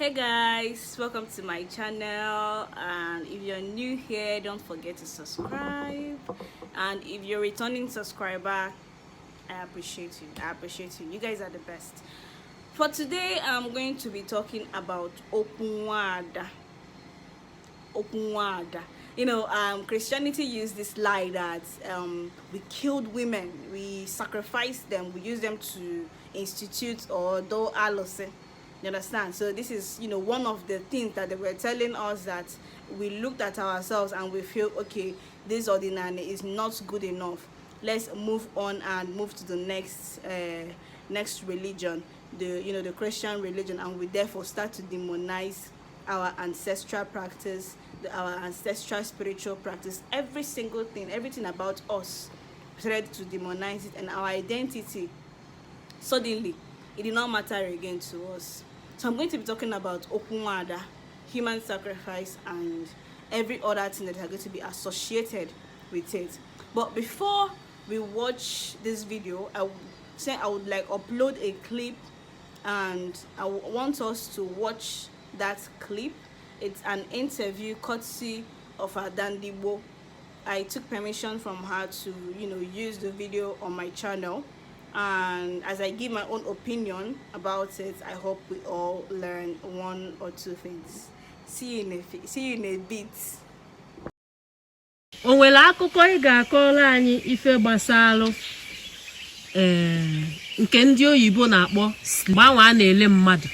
Hey guys, welcome to my channel, and if you're new here, don't forget to subscribe, and if you're a returning subscriber, I appreciate you. You guys are the best. For today, I'm going to be talking about Okwu Nwada. Christianity used this lie that we killed women, we sacrificed them, we use them to institute or do alose. You understand? So this is, one of the things that they were telling us, that we looked at ourselves and we feel, okay, this ordinary is not good enough. Let's move on and move to the next religion, the Christian religion, and we therefore start to demonize our ancestral practice, our ancestral spiritual practice, every single thing, everything about us, started to demonize it, and our identity, suddenly, it did not matter again to us. So I'm going to be talking about Okwu Nwada, human sacrifice, and every other thing that are going to be associated with it. But before we watch this video, I would like upload a clip, and I want us to watch that clip. It's an interview courtesy of our ndi-Igbo. I took permission from her to use the video on my channel, and as I give my own opinion about it, I hope we all learn one or two things. See you in a bit. O nwere akụkọ ị ga-akọrọ anyị ife gbasalụ nke ndị oyibo na-akpọ mgbanwe a na-ele mmadụ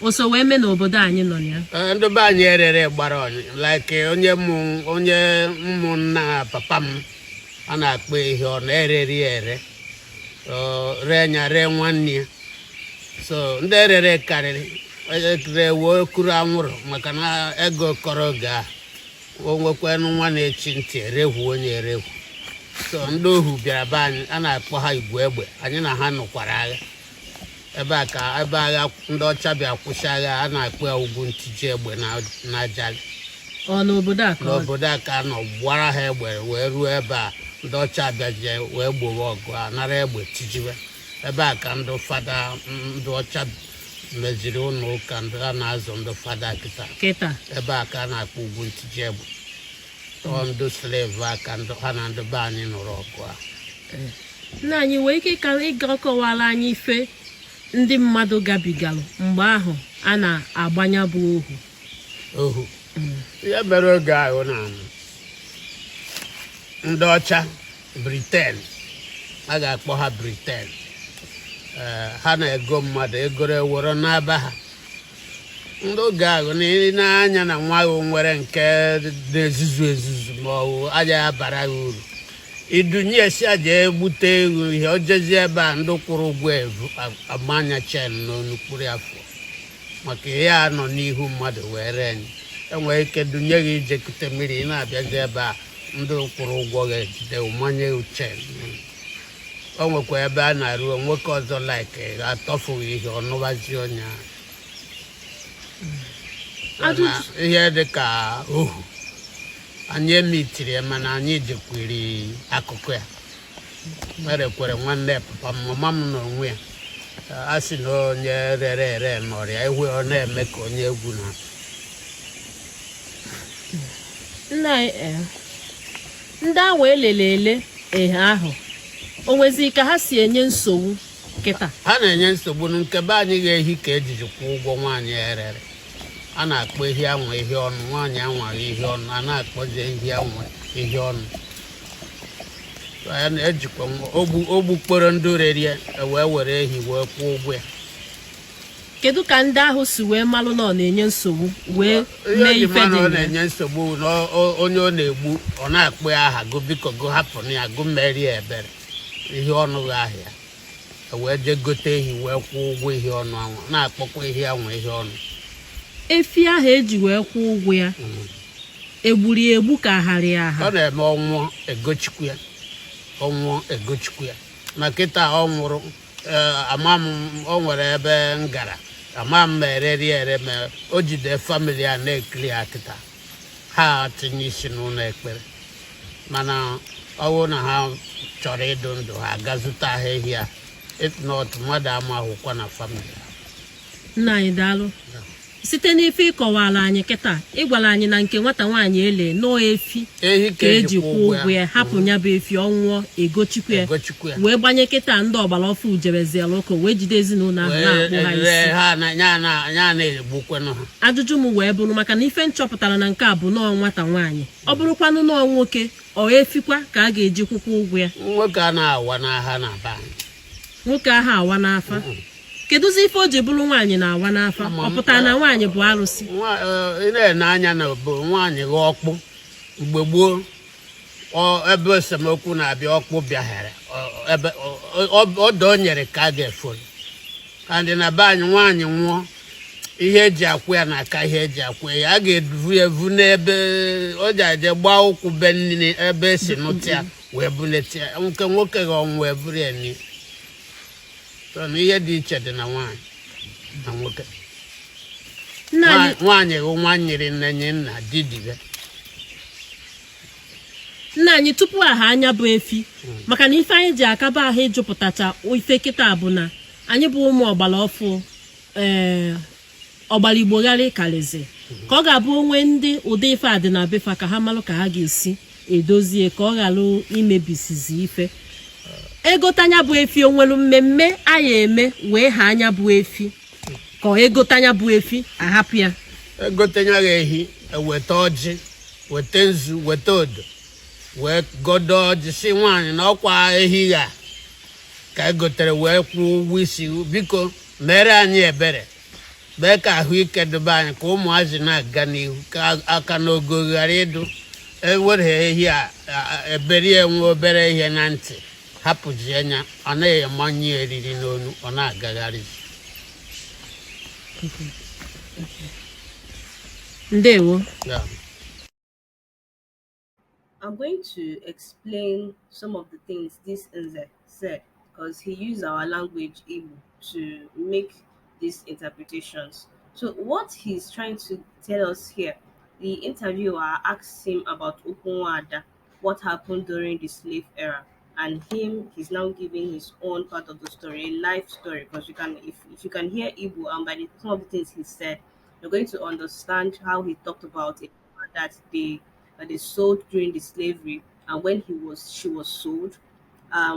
oso wee mee n'obodo anyị nọ ya. Ndị be anyị erere gbara like onye ụmụnna papa m a na-akpọ ihe ọ na-ereri ere ree nya ree nwanne ya. So ndị erere karịrị ekere wee kuru anwụrụ maka na ego kọrọ ga onwekwanụ nwa na-echi ntị erehwu onye erehwu. So ndị ohu bịara be anyị, a na-akpọ ha igwe egbe, anyị na ha nụkwara agha ebe agha ndị ọcha bịa kwụsị agha, a na-akpọ ya ugwu ntiji egbe na ajali. N'obodo a ka nọ gbara ha egbe wee ruo ebe a ndị ọcha bịaje wee gbowe ọgụ a nara egbe tijiwe. Ebe a ka ndị fada ndị ọcha meziri ụlọ ụka ndị a na-azụ ndị fada kịta. Ebe a ka a na-akpọ ugwu ntiji egbe. Ndị slave aka ha na ndị be anyị nụrụ ọgụ a. Nna anyị wee ike ka ịgakọwara anyị ife ndị mmadụ gabigalụ mgbe ahụ a na-agbanya bụ ohu. Ya mere oge ahụ na ndị ọcha Britain, a ga-akpọ ha Britain, ha na-ego mmadụ egoro eworo n'aba ha. Ndị oge ahụ n'anya na nwa ahụ nwere nke na-ezuzu ma ọ bụ aja bara ya uru, idunye esi aja egbute ewu ihe ojezi ebe a ndị kwụrụ ụgwọ amanya chen n'onukpuru afọ maka ihe a nọ n'ihu mmadụ were enyi. Enwere ike dunye gị ijekute mmiri, ị na-abịazi ebe a ndị kwụrụ ụgwọ ga-ejide umanye uchen. O nwekwa ebe a na-arụ nwoke ọzọ like atọfughị ihe ọnụbazi onye ihe dị ka ohu. Anyị emitiri mana anyị jekwiri akụkụ ya, merekwere nwanne papa mama m n'onwe ya. A sị na onye rere ere nọrịa ihu ọ na-eme ka onye egwu na ndị ahụ elele ahụ o nwezi ka ha si enye nsogbu kịta. Ha na-enye nsogbu nke be anyị ga-ehi ka ejiji kwụ ụgwọ nwaanyị erere. A na-akpọ ehi anwa ihe ọnụ, nwaanyị anwaghị ihe ọnụ, a na-akpọzi ehi anwa ihe ọnụ. Ya na-ejikwa ogbukporo ndị rerie wee were ehi wee kwụọ ụgwọ ya. Kedu ka ndị ahụ si wee malụ na ọ na-enye nsogbu wee mee ife dị ọ na-enye nsogbu na onye ọ na-egbu ọ na-akpọ ya aha go biko go hapụ ya go merie ebere ihe ọnụ ahịa wee je gote ehi wee kwụọ ụgwọ ihe ọnụ anwa, na-akpọkwa ehi anwa ihe ọnụ. Efi ahụ eji wee kwụọ ụgwọ ya egburi egbu ka agharị aha. Ọ na-eme ọnwụọ egochikwu ya. Ma kịta ọ nwụrụ ama m o nwere ebe ngara ama m ereri ere ma o jide famili a na-ekiri ya kịta ha tinye isi n'ụlọ ekpere, mana ọ bụrụ na ha chọrọ ịdụ ndụ ha gazụta ahịhịa if not mmadụ ama akwụkwọ na famili. Nna anyị daalụ. site n'ife ịkọwara anyị kịta ịgwara anyị na nke nwata nwaanyị ele nọọ efi ka eji kwụọ ụgwọ ya hapụ nya bụ efi ọnwụọ egochikwa ya wee gbanye kịta ndị ọgbara ọfụ jebeziela ụka wee jide ezinụlọ ahụ na-akpụ ha isi ajụjụ m wee bụrụ maka na ife nchọpụtara na nke a bụ nọọ nwata nwaanyị ọ bụrụkwanụ nọọ nwoke ọ efikwa ka a ga-eji kwụkwọ ụgwọ ya nwoke a na-awa n'aha na be anyị nwoke ahụ awa n'afa kedụzi ife o ji bụrụ nwaanyị na-awa n'afa ọ pụtara na nwaanyị bụ arụsị ị na-ene anya na obodo nwaanyị gha ọkpụ mgbe gboo ebe esemokwu na-abịa ọkpụ bịaghere ebe ọdọ o nyere ka a ga-efolu ka ndị na be anyị nwaanyị nwụọ ihe eji akwụ ya na aka ihe eji akwụ ya a ga-evu evu n'ebe o ji aje gbaa ụkwụ be nne ebe esi nụta ya wee bulete ya nke nwoke ga ọnwụ wee buru ya n'ihu na ihe dị iche dị na nwaanyị na nwoke nwaanyị bụ nwa nyere nne nye nna didibe nna anyị tupu aha anya bụ efi maka na ife anyị ji akaba ahụ ịjụpụtacha ife kịta bụ na anyị bụ ụmụ ọgbara ọfụ ọgbara igbogharị karịzi ka ọ ga-abụ onwe ndị ụdị ife a dị na befa ka ha malụ ka ha ga-esi edozie ka ọ ghara imebisizi ife egotanya bụ efi onwelu mmemme anyị eme wee ha anya bụ efi ka egotanya bụ efi ahapụ ya egotanya ga-ehi eweta ọjị weta nzu weta odo wee godo ọjị si nwaanyị na ọkwa ehi ya ka egotere wee kwụọ ụgwọ isi biko mere anyị ebere mee ka ahụike dobe anyị ka ụmụazị na-aga n'ihu ka aka n'ogo ghara ịdụ ewere ehi a ebere ya nwe obere ihe na ntị hapụji anya ọ naghị emanye eriri n'onu ọ na-agagharị ndewo. I'm going to explain some of the things this Nze said because he used our language Igbo to make these interpretations. So what he's trying to tell us here, the interviewer asked him about Okwu Nwada, what happened during the slave era, and he's now giving his own part of the story, a life story, because if you can hear Igbo and by some of the things he said, you're going to understand how he talked about it, that they sold during the slavery, and when she was sold,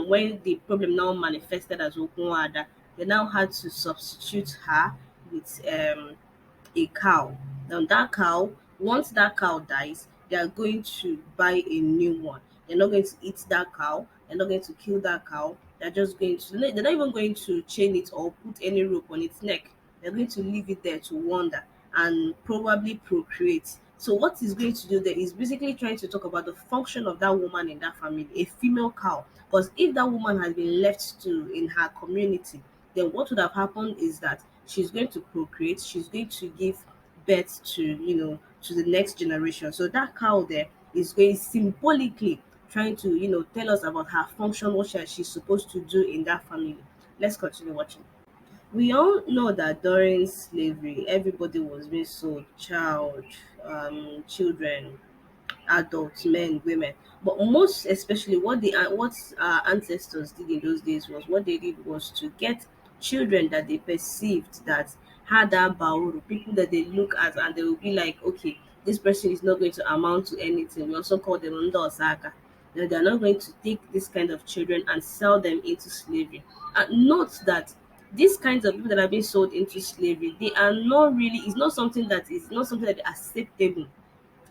when the problem now manifested as Okwu Nwada, they now had to substitute her with a cow. Now that cow, once that cow dies, they are going to buy a new one. They're not going to eat that cow. They're not going to kill that cow. They're just going to, they're not even going to chain it or put any rope on its neck. They're going to leave it there to wander and probably procreate. So what he's going to do there is basically trying to talk about the function of that woman in that family, a female cow. Because if that woman has been left in her community, then what would have happened is that she's going to procreate, she's going to give birth to, to the next generation. So that cow there is going symbolically trying to, tell us about her function, what she's supposed to do in that family. Let's continue watching. We all know that during slavery, everybody was being sold, children, adults, men, women. But most especially what our ancestors did in those days what they did was to get children that they perceived that had that bauru, people that they look at and they will be like, okay, this person is not going to amount to anything. We also call them Ndo Osaka. They're not going to take this kind of children and sell them into slavery. And note that these kinds of people that are being sold into slavery, they are not really, it's not something that is acceptable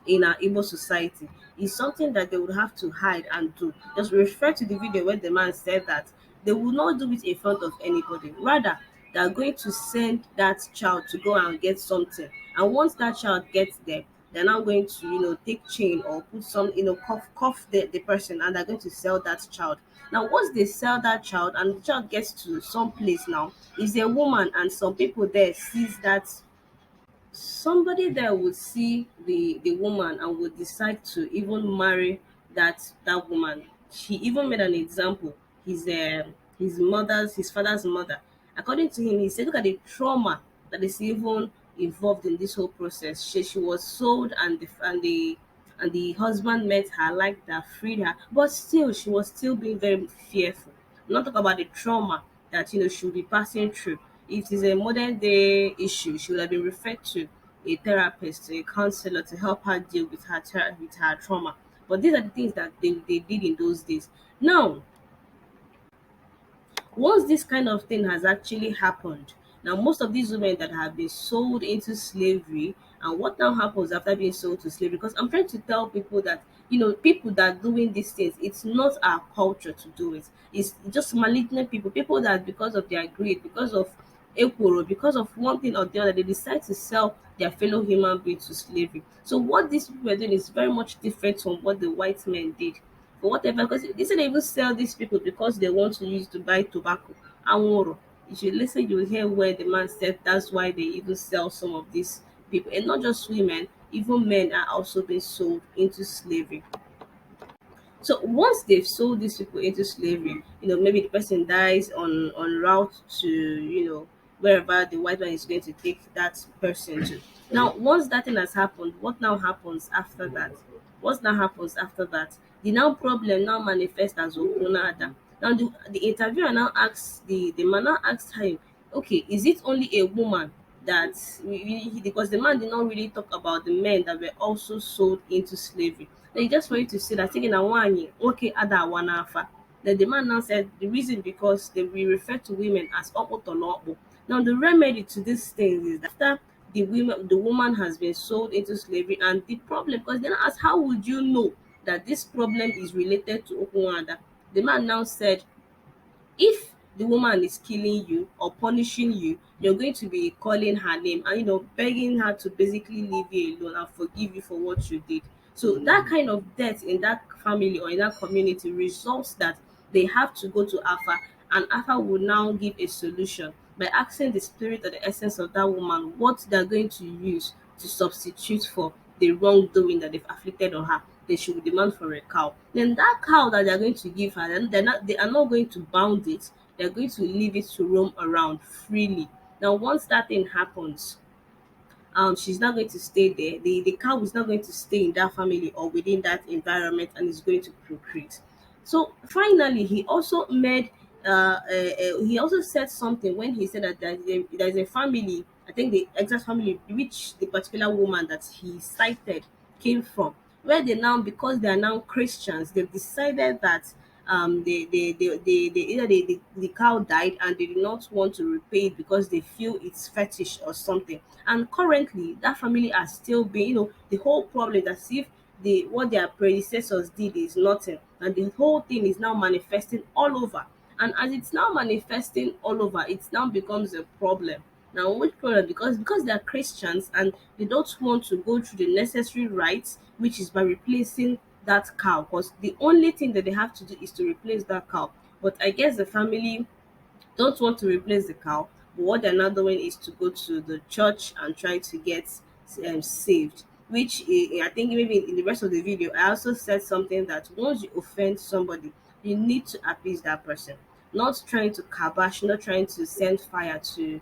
in our Igbo society. It's something that they would have to hide and do. Just refer to the video where the man said that they will not do it in front of anybody. Rather, they are going to send that child to go and get something. And once that child gets there, they're now going to, take chain or put some, cuff the person, and they're going to sell that child. Now, once they sell that child and the child gets to some place now, is a woman, and some people there sees that somebody there would see the woman and would decide to even marry that woman. She even made an example. His father's mother. According to him, he said, look at the trauma that is even involved in this whole process. She was sold, and the husband met her, liked her, freed her, but still she was still being very fearful. Not talk about the trauma that she will be passing through. If it is a modern day issue, she would have been referred to a therapist, a counselor to help her deal with her trauma. But these are the things that they did in those days. Now, once this kind of thing has actually happened, now most of these women that have been sold into slavery, and what now happens after being sold to slavery? Because I'm trying to tell people that, people that are doing these things, it's not our culture to do it. It's just malignant people that because of their greed, because of equal, because of one thing or the other, they decide to sell their fellow human being to slavery. So what these people are doing is very much different from what the white men did for whatever, because they say they even sell these people because they want to use to buy tobacco. Anworo. If you listen, you will hear where the man said that's why they even sell some of these people. And not just women, even men are also being sold into slavery. So once they've sold these people into slavery, maybe the person dies on route to, wherever the white man is going to take that person to. Now, once that thing has happened, what now happens after that? What now happens after that? The now problem now manifests as Okwu Nwada. Now the interviewer now asks the man now asks him, okay, is it only a woman that because the man did not really talk about the men that were also sold into slavery. Then just for you to see that taking a one okay other one alpha. Then the man now said the reason because we refer to women as okpotolokpo. Now the remedy to this thing is that after the woman has been sold into slavery, and the problem, because then asked how would you know that this problem is related to Okwu Nwada? The man now said if the woman is killing you or punishing you, you're going to be calling her name and begging her to basically leave you alone and forgive you for what you did. So that kind of death in that family or in that community results that they have to go to Alpha, and Alpha will now give a solution by asking the spirit or the essence of that woman what they're going to use to substitute for the wrongdoing that they've afflicted on her. They should demand for a cow. Then that cow that they're going to give her, then they are not going to bound it. They're going to leave it to roam around freely. Now, once that thing happens, she's not going to stay there. The cow is not going to stay in that family or within that environment and is going to procreate. So finally, he also made he also said something when he said that there's a family, I think the exact family which the particular woman that he cited came from, where they now, because they are now Christians, they've decided that either the cow died and they did not want to repay it because they feel it's fetish or something. And currently that family are still being, the whole problem that if what their predecessors did is nothing, and the whole thing is now manifesting all over. And as it's now manifesting all over, it now becomes a problem. Now, which problem? Because they are Christians and they don't want to go through the necessary rites, which is by replacing that cow. Because the only thing that they have to do is to replace that cow. But I guess the family don't want to replace the cow. But what they're now doing is to go to the church and try to get saved. Which I think maybe in the rest of the video, I also said something that once you offend somebody, you need to appease that person, not trying to kabash, not trying to send fire to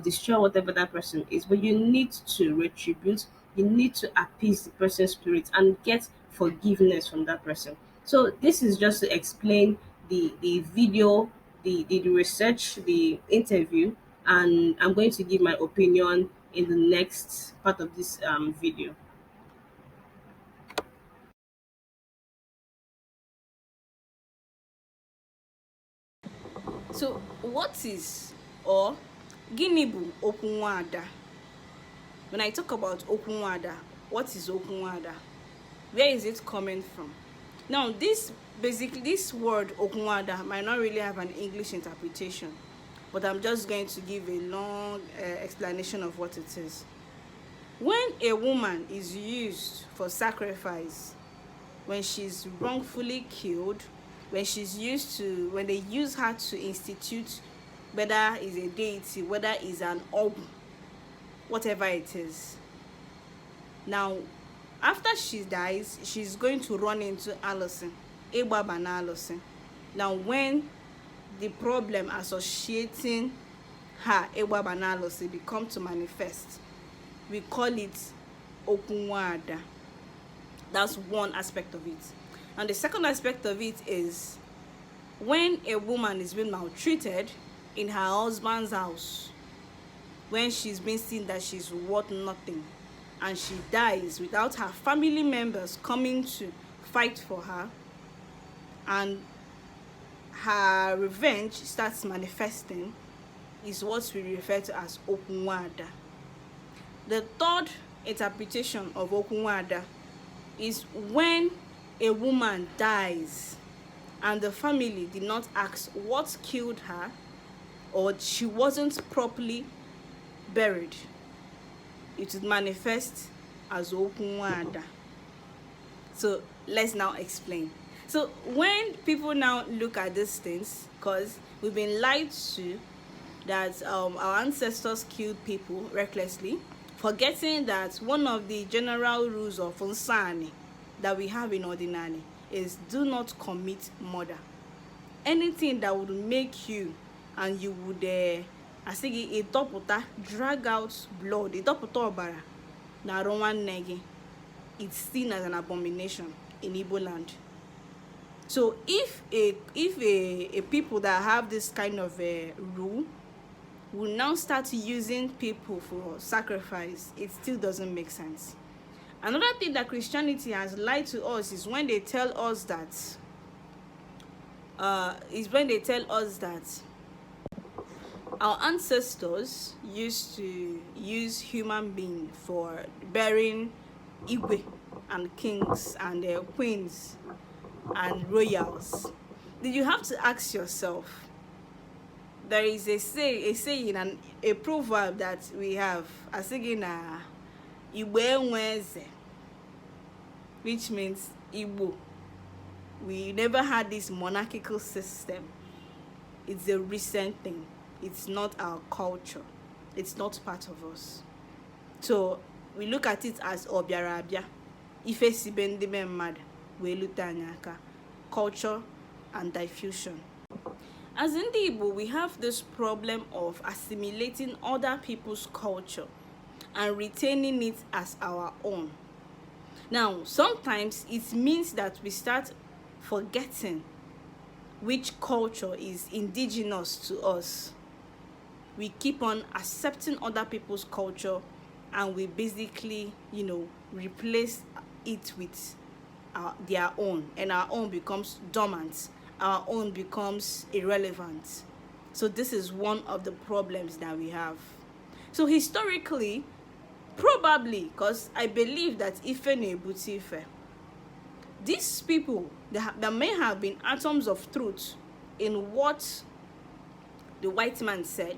destroy whatever that person is, but you need to retribute, you need to appease the person's spirit and get forgiveness from that person. So this is just to explain the video, the research, the interview, and I'm going to give my opinion in the next part of this video. So what is or gịnị bụ Okwu Nwada? When I talk about Okwu Nwada, what is Okwu Nwada? Where is it coming from? Now this word Okwu Nwada might not really have an English interpretation, but I'm just going to give a long explanation of what it is. When a woman is used for sacrifice, when she's wrongfully killed, when they use her to institute, whether it's a deity, whether it's an orb, whatever it is. Now, after she dies, she's going to run into Alison, Egbabana Alison. Now, when the problem associating her, Egbabana Alison, become to manifest, we call it Okwu Nwada. That's one aspect of it. And the second aspect of it is when a woman is being maltreated in her husband's house, when she's been seen that she's worth nothing, and she dies without her family members coming to fight for her, and her revenge starts manifesting, is what we refer to as Okwu Nwada. The third interpretation of Okwu Nwada is when a woman dies and the family did not ask what killed her, or she wasn't properly buried, it would manifest as Okwu Nwada. So let's now explain. So when people now look at these things, because we've been lied to that our ancestors killed people recklessly, forgetting that one of the general rules of Nsani that we have in Ordinary is do not commit murder. Anything that would make you, and you would drag out blood, it's seen as an abomination in Igbo land. So if a people that have this kind of rule will now start using people for sacrifice, it still doesn't make sense. Another thing that Christianity has lied to us is when they tell us that our ancestors used to use human beings for burying Igwe and kings and queens and royals. Did you have to ask yourself? There is a saying and a proverb that we have, which means Igbo. We never had this monarchical system. It's a recent thing. It's not our culture. It's not part of us. So we look at it as Obiarabia. Ife sibendime mad, we lutanyaka, culture and diffusion. As ndi-Igbo, we have this problem of assimilating other people's culture and retaining it as our own. Now, sometimes it means that we start forgetting which culture is indigenous to us. We keep on accepting other people's culture, and we basically, replace it with their own, and our own becomes dormant. Our own becomes irrelevant. So this is one of the problems that we have. So historically, probably, because I believe that Ife na-ebute Ife, these people, there may have been atoms of truth in what the white man said,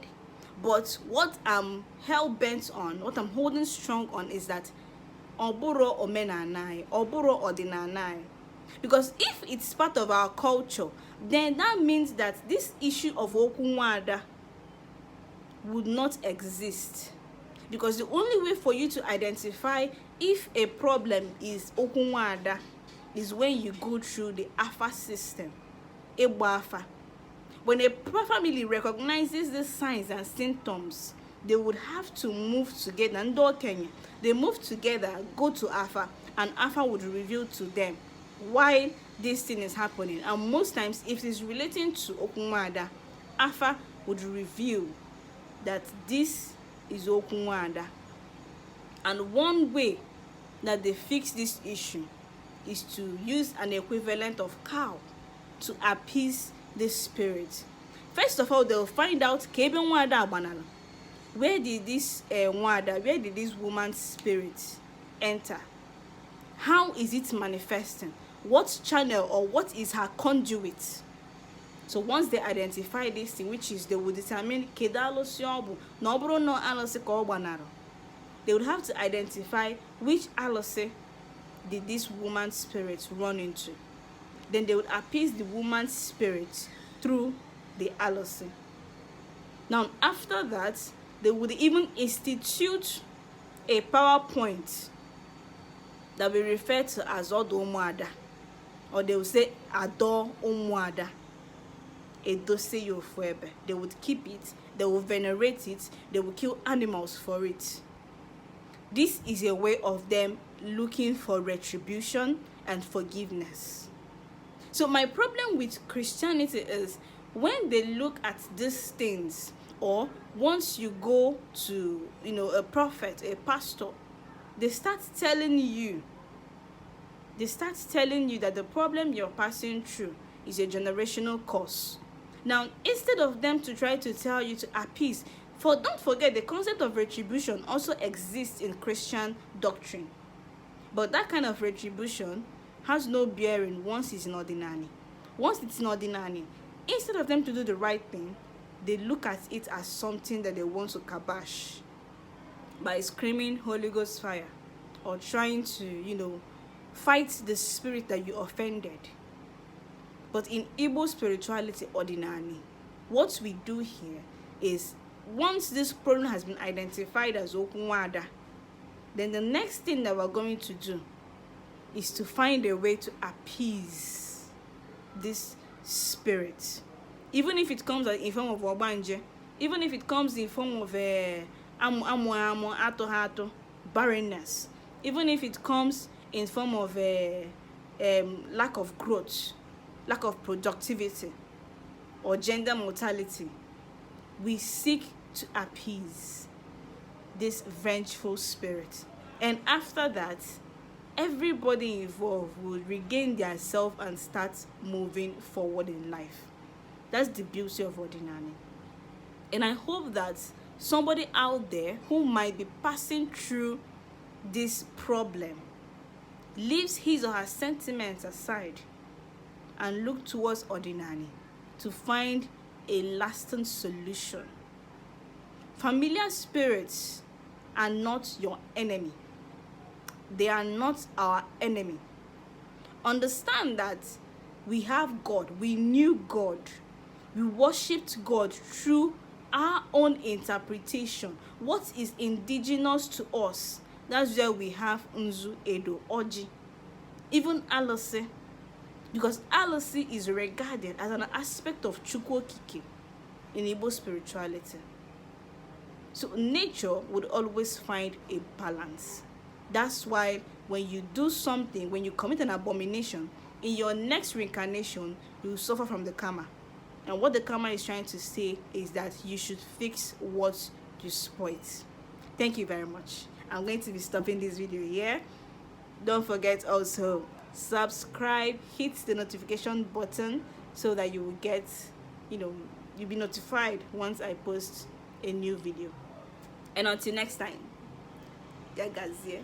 but what I'm hell-bent on, what I'm holding strong on, is that oburo omenanai, oburo ordinanai. Because if it's part of our culture, then that means that this issue of Okwu Nwada would not exist. Because the only way for you to identify if a problem is Okwu Nwada is when you go through the Afa system. Egbo Afa. When a family recognizes these signs and symptoms, they would have to move together. And Kenya, they move together, go to Afa, and Afa would reveal to them why this thing is happening. And most times, if it's relating to Okwu Nwada, Afa would reveal that this is Okwu Nwada. And one way that they fix this issue is to use an equivalent of cow to appease this spirit. First of all, they'll find out Kebe Nwada Abanala. Where did this where did this woman's spirit enter? How is it manifesting? What channel or what is her conduit? So once they identify this thing, which is they will determine they would have to identify which alose did this woman's spirit run into. Then they would appease the woman's spirit through the alose. Now after that, they would even institute a PowerPoint that we refer to as Odo Umuada, or they will say Ado Umuada. They would keep it, they will venerate it, they will kill animals for it. This is a way of them looking for retribution and forgiveness. So my problem with Christianity is when they look at these things, or once you go to a prophet, a pastor, they start telling you that the problem you're passing through is a generational curse. Now, instead of them to try to tell you to appease, don't forget the concept of retribution also exists in Christian doctrine. But that kind of retribution has no bearing once it's in ordinary. Once it's in ordinary, instead of them to do the right thing, they look at it as something that they want to kabash by screaming Holy Ghost fire or trying to, fight the spirit that you offended. But in Igbo spirituality ordinarily, what we do here is, once this problem has been identified as Okwu Nwada, then the next thing that we're going to do is to find a way to appease this spirit. Even if it comes in form of Obanje, even if it comes in form of barrenness, even if it comes in form of lack of growth, lack of productivity, or gender mortality, we seek to appease this vengeful spirit. And after that, everybody involved will regain their self and start moving forward in life. That's the beauty of ordinary. And I hope that somebody out there who might be passing through this problem leaves his or her sentiments aside and look towards ordinary to find a lasting solution. Familiar spirits are not your enemy. They are not our enemy. Understand that we have God. We knew God. We worshipped God through our own interpretation. What is indigenous to us? That's where we have Nzu, Edo, Oji, even Alose. Because Alose is regarded as an aspect of Chukwu Okike in Igbo spirituality. So nature would always find a balance. That's why when you do something, when you commit an abomination, in your next reincarnation, you will suffer from the karma. And what the karma is trying to say is that you should fix what you spoiled. Thank you very much. I'm going to be stopping this video here. Don't forget also, subscribe, hit the notification button so that you will get, you'll be notified once I post a new video. And until next time, Yagazie.